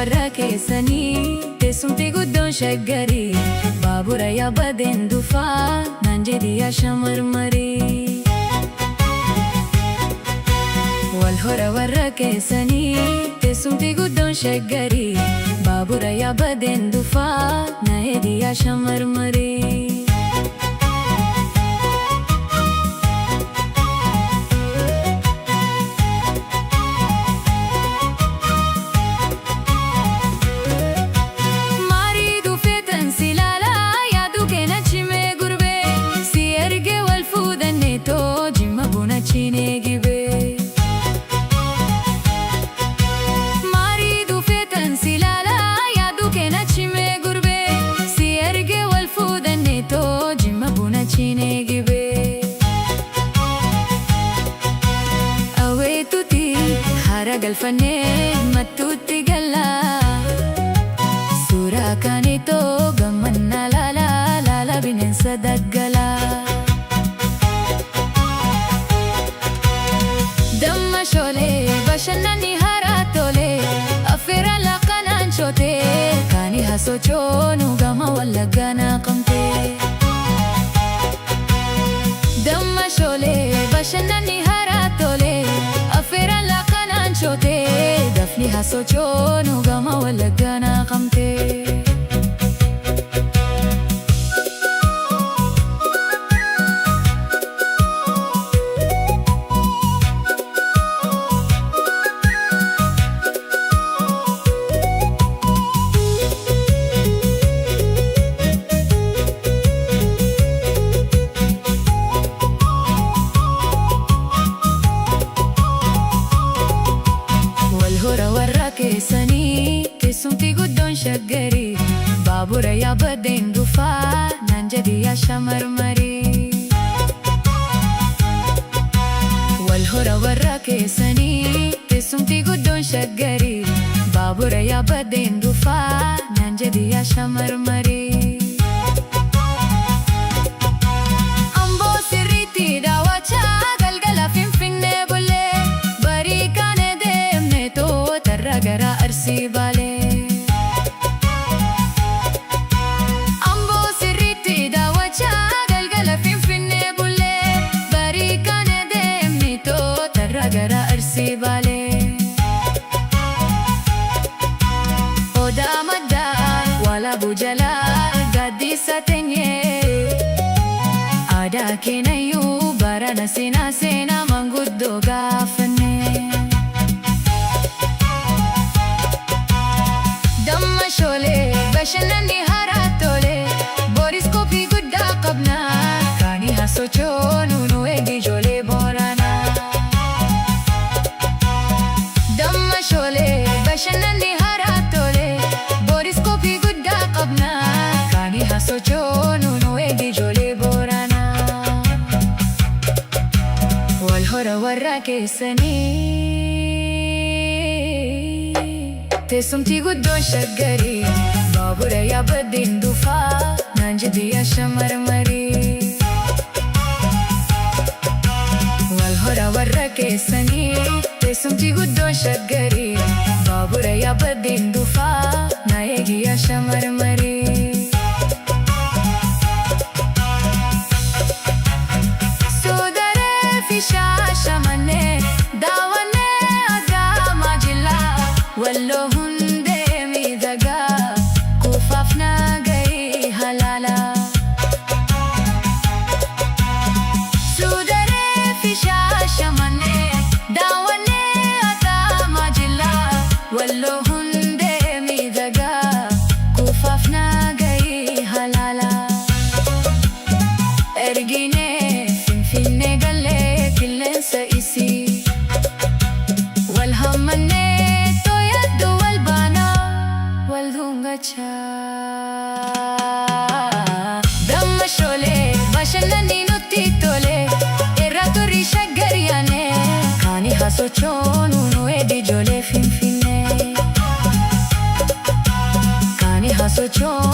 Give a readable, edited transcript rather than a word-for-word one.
warra keessanii teessumti guddoon shaggarii baabura yaabbateen dhufaa naan jedhi yaa shamarmarii. Wal hora warra keessanii teessumti guddoon shaggarii baabura yaabbateen dhufaa na jedhi yaa shamarmarii. Galfannee mattuutti gallaa suuraa kaanitoo gammannaa laala bineensa daggalaa. Damma shoolee bashannanni haraa tolee affeera laaqanaan shootee kaani hasochoonu gama wallaggaa naaqamtee. Damma shoolee bashannanni haraa tolee affeera laaqanaan shootee dafni hasochoonu gama wallaggaa naaqamtee. Teessumti guddoon shaggarii baabura yaabbateen dhufaa naan jedhi yaa shamarmarii. Wal hora warra keessanii teessumti guddoon shaggarii baabura yaabbateen dhufaa naan jedhi yaa shamarmarii. Amboo sirriitti daawwachaa galgala Finfinnee bullee barii kaane deemne tootarra gara Arsii Baalee. Gara Arsii Baalee odaa maddaa walaabuu jalaa gaaddisa teenyee aadaa keenyayyuu barana seenaa manguddoo gaafannee. Damma shoolee bashannanni haraa tolee booriskooppii guddaa qabnaa kaani hasochoonu nu eegi ijoollee Booranaa. Bashannanni haraa tolee booriskooppii guddaa qabnaa kaani hasochoonu nu eegi ijoollee Booranaa. Wal hora warra keessanii teessumti guddoon shaggarii baabura yaabbateen dhufaa naan jedhi yaa shamarmarii. Wal hora warra keessanii teessumti guddoon shaggarii baabura yaabbateen dhufaa na eegi yaa shamarmarii. Soodaree fi shaashamannee daawwannee Adaamaa Jilaa Walloo hundee miidhagaa kuufaaf nagahii halaalaa. Soodaree fi shaashamannee daawwannee Adaamaa Jilaa Walloo hundee miidhagaa kuufaaf nagahii halaalaa. Erginee Finfinnee gallee qilleensa isii wal hammannee tooyaddu wal baanaa wal dhungachaa. Damma shoolee bashannanni nutti tolee irra turrii shaggariyaanee kaani hasochoonu nu eegi ijoollee Finfinnee. Kaani hasochoonu